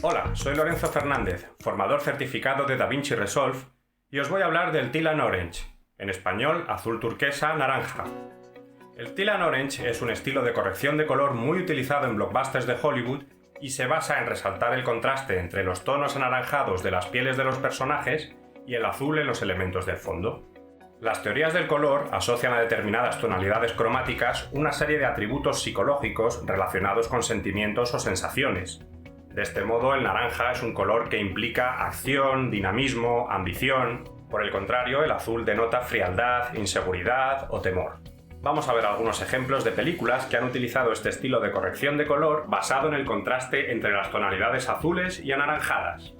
Hola, soy Lorenzo Fernández, formador certificado de DaVinci Resolve, y os voy a hablar del Teal and Orange, en español azul turquesa naranja. El Teal and Orange es un estilo de corrección de color muy utilizado en blockbusters de Hollywood y se basa en resaltar el contraste entre los tonos anaranjados de las pieles de los personajes y el azul en los elementos del fondo. Las teorías del color asocian a determinadas tonalidades cromáticas una serie de atributos psicológicos relacionados con sentimientos o sensaciones. De este modo, el naranja es un color que implica acción, dinamismo, ambición. Por el contrario, el azul denota frialdad, inseguridad o temor. Vamos a ver algunos ejemplos de películas que han utilizado este estilo de corrección de color basado en el contraste entre las tonalidades azules y anaranjadas.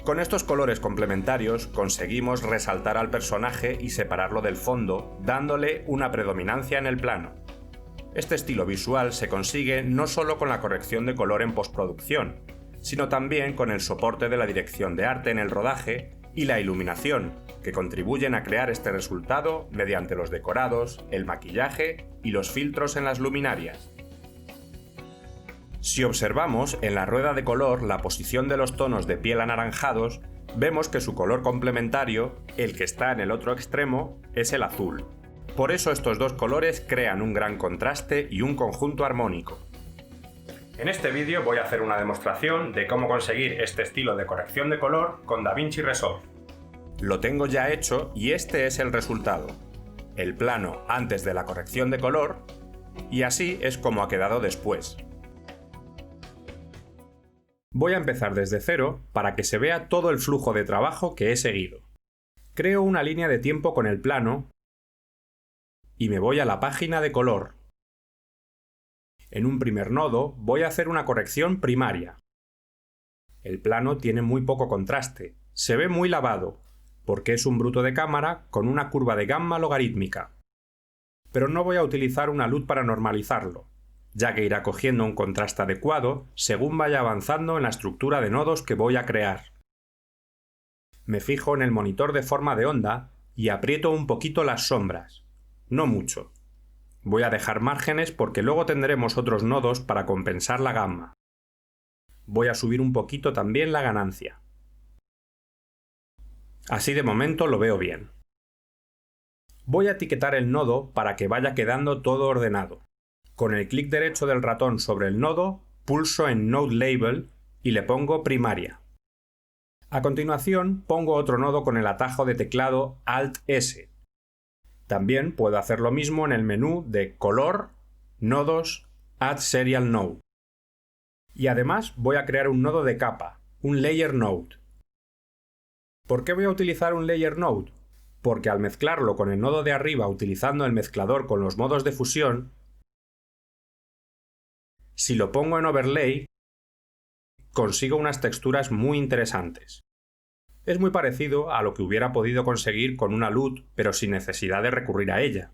Con estos colores complementarios conseguimos resaltar al personaje y separarlo del fondo, dándole una predominancia en el plano. Este estilo visual se consigue no solo con la corrección de color en postproducción, sino también con el soporte de la dirección de arte en el rodaje y la iluminación, que contribuyen a crear este resultado mediante los decorados, el maquillaje y los filtros en las luminarias. Si observamos en la rueda de color la posición de los tonos de piel anaranjados, vemos que su color complementario, el que está en el otro extremo, es el azul. Por eso estos dos colores crean un gran contraste y un conjunto armónico. En este vídeo voy a hacer una demostración de cómo conseguir este estilo de corrección de color con DaVinci Resolve. Lo tengo ya hecho y este es el resultado. El plano antes de la corrección de color, y así es como ha quedado después. Voy a empezar desde cero para que se vea todo el flujo de trabajo que he seguido. Creo una línea de tiempo con el plano y me voy a la página de color. En un primer nodo voy a hacer una corrección primaria. El plano tiene muy poco contraste, se ve muy lavado, porque es un bruto de cámara con una curva de gamma logarítmica. Pero no voy a utilizar una luz para normalizarlo, ya que irá cogiendo un contraste adecuado según vaya avanzando en la estructura de nodos que voy a crear. Me fijo en el monitor de forma de onda y aprieto un poquito las sombras. No mucho. Voy a dejar márgenes porque luego tendremos otros nodos para compensar la gamma. Voy a subir un poquito también la ganancia. Así de momento lo veo bien. Voy a etiquetar el nodo para que vaya quedando todo ordenado. Con el clic derecho del ratón sobre el nodo, pulso en Node Label y le pongo primaria. A continuación pongo otro nodo con el atajo de teclado Alt-S. También puedo hacer lo mismo en el menú de Color, Nodos, Add Serial Node. Y además voy a crear un nodo de capa, un Layer Node. ¿Por qué voy a utilizar un Layer Node? Porque al mezclarlo con el nodo de arriba utilizando el mezclador con los modos de fusión, si lo pongo en Overlay, consigo unas texturas muy interesantes. Es muy parecido a lo que hubiera podido conseguir con una LUT, pero sin necesidad de recurrir a ella.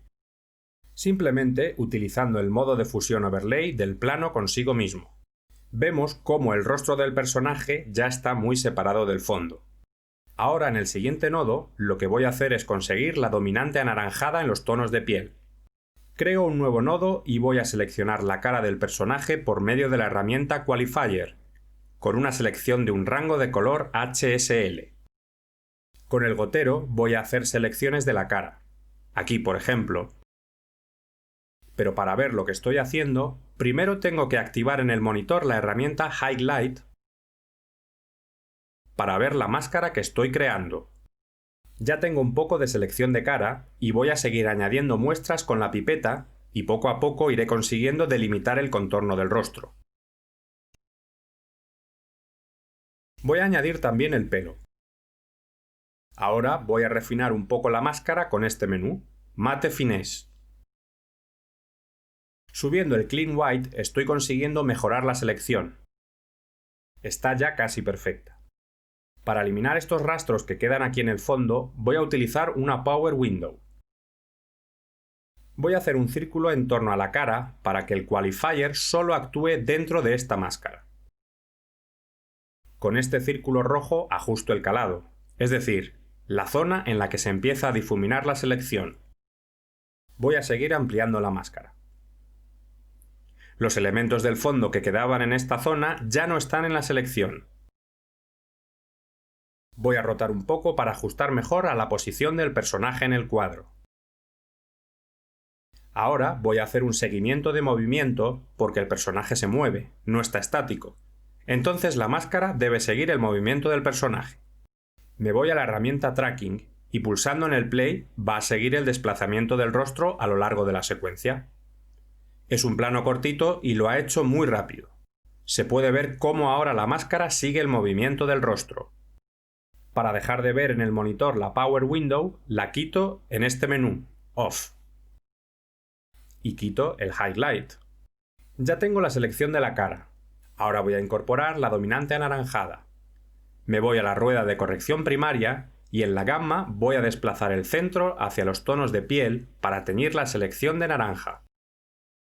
Simplemente utilizando el modo de fusión overlay del plano consigo mismo. Vemos cómo el rostro del personaje ya está muy separado del fondo. Ahora en el siguiente nodo, lo que voy a hacer es conseguir la dominante anaranjada en los tonos de piel. Creo un nuevo nodo y voy a seleccionar la cara del personaje por medio de la herramienta Qualifier, con una selección de un rango de color HSL. Con el gotero voy a hacer selecciones de la cara. Aquí, por ejemplo. Pero para ver lo que estoy haciendo, primero tengo que activar en el monitor la herramienta Highlight para ver la máscara que estoy creando. Ya tengo un poco de selección de cara y voy a seguir añadiendo muestras con la pipeta y poco a poco iré consiguiendo delimitar el contorno del rostro. Voy a añadir también el pelo. Ahora voy a refinar un poco la máscara con este menú, Matte Finesse. Subiendo el Clean White estoy consiguiendo mejorar la selección. Está ya casi perfecta. Para eliminar estos rastros que quedan aquí en el fondo, voy a utilizar una Power Window. Voy a hacer un círculo en torno a la cara para que el Qualifier solo actúe dentro de esta máscara. Con este círculo rojo ajusto el calado, es decir, la zona en la que se empieza a difuminar la selección. Voy a seguir ampliando la máscara. Los elementos del fondo que quedaban en esta zona ya no están en la selección. Voy a rotar un poco para ajustar mejor a la posición del personaje en el cuadro. Ahora voy a hacer un seguimiento de movimiento porque el personaje se mueve, no está estático. Entonces la máscara debe seguir el movimiento del personaje. Me voy a la herramienta Tracking y pulsando en el play va a seguir el desplazamiento del rostro a lo largo de la secuencia. Es un plano cortito y lo ha hecho muy rápido. Se puede ver cómo ahora la máscara sigue el movimiento del rostro. Para dejar de ver en el monitor la Power Window, la quito en este menú, Off. Y quito el Highlight. Ya tengo la selección de la cara. Ahora voy a incorporar la dominante anaranjada. Me voy a la rueda de corrección primaria y en la gamma voy a desplazar el centro hacia los tonos de piel para teñir la selección de naranja.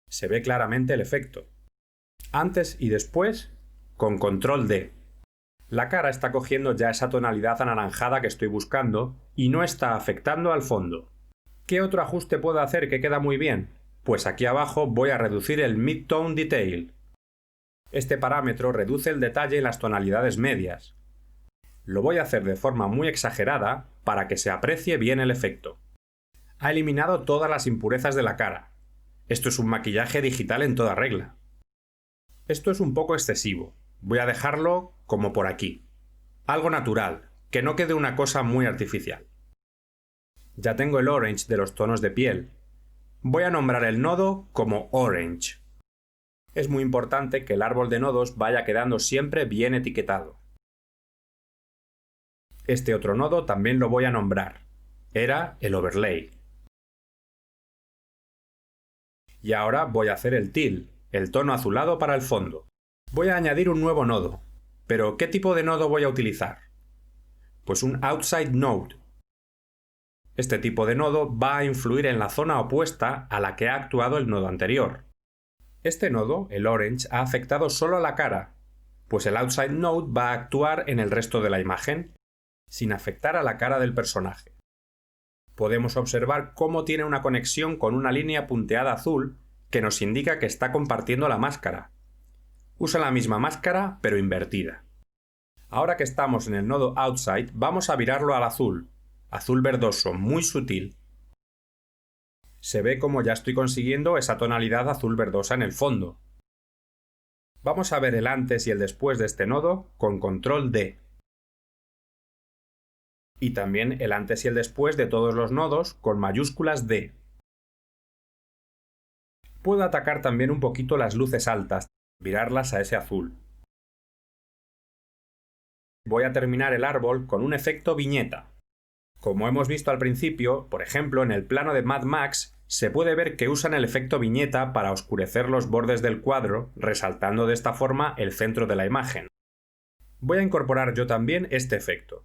Se ve claramente el efecto. Antes y después, con control D. La cara está cogiendo ya esa tonalidad anaranjada que estoy buscando y no está afectando al fondo. ¿Qué otro ajuste puedo hacer que queda muy bien? Pues aquí abajo voy a reducir el Mid-Tone Detail. Este parámetro reduce el detalle en las tonalidades medias. Lo voy a hacer de forma muy exagerada para que se aprecie bien el efecto. Ha eliminado todas las impurezas de la cara. Esto es un maquillaje digital en toda regla. Esto es un poco excesivo. Voy a dejarlo como por aquí. Algo natural, que no quede una cosa muy artificial. Ya tengo el orange de los tonos de piel. Voy a nombrar el nodo como orange. Es muy importante que el árbol de nodos vaya quedando siempre bien etiquetado. Este otro nodo también lo voy a nombrar. Era el overlay. Y ahora voy a hacer el teal, el tono azulado para el fondo. Voy a añadir un nuevo nodo. ¿Pero qué tipo de nodo voy a utilizar? Pues un outside node. Este tipo de nodo va a influir en la zona opuesta a la que ha actuado el nodo anterior. Este nodo, el orange, ha afectado solo a la cara, pues el outside node va a actuar en el resto de la imagen, sin afectar a la cara del personaje. Podemos observar cómo tiene una conexión con una línea punteada azul que nos indica que está compartiendo la máscara. Usa la misma máscara, pero invertida. Ahora que estamos en el nodo Outside, vamos a virarlo al azul verdoso, muy sutil. Se ve como ya estoy consiguiendo esa tonalidad azul verdosa en el fondo. Vamos a ver el antes y el después de este nodo con control D. Y también el antes y el después de todos los nodos con mayúsculas D. Puedo atacar también un poquito las luces altas, virarlas a ese azul. Voy a terminar el árbol con un efecto viñeta. Como hemos visto al principio, por ejemplo, en el plano de Mad Max, se puede ver que usan el efecto viñeta para oscurecer los bordes del cuadro, resaltando de esta forma el centro de la imagen. Voy a incorporar yo también este efecto.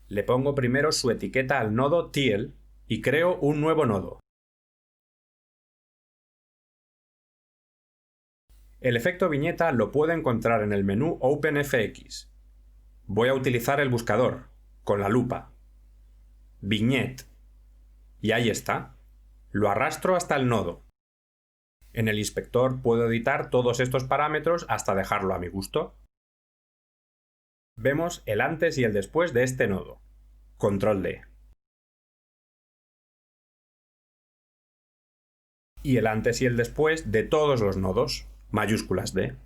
Le pongo primero su etiqueta al nodo teal y creo un nuevo nodo. El efecto viñeta lo puedo encontrar en el menú OpenFX. Voy a utilizar el buscador, con la lupa. Vignette. Y ahí está. Lo arrastro hasta el nodo. En el inspector puedo editar todos estos parámetros hasta dejarlo a mi gusto. Vemos el antes y el después de este nodo. Control D. Y el antes y el después de todos los nodos. Mayúsculas D.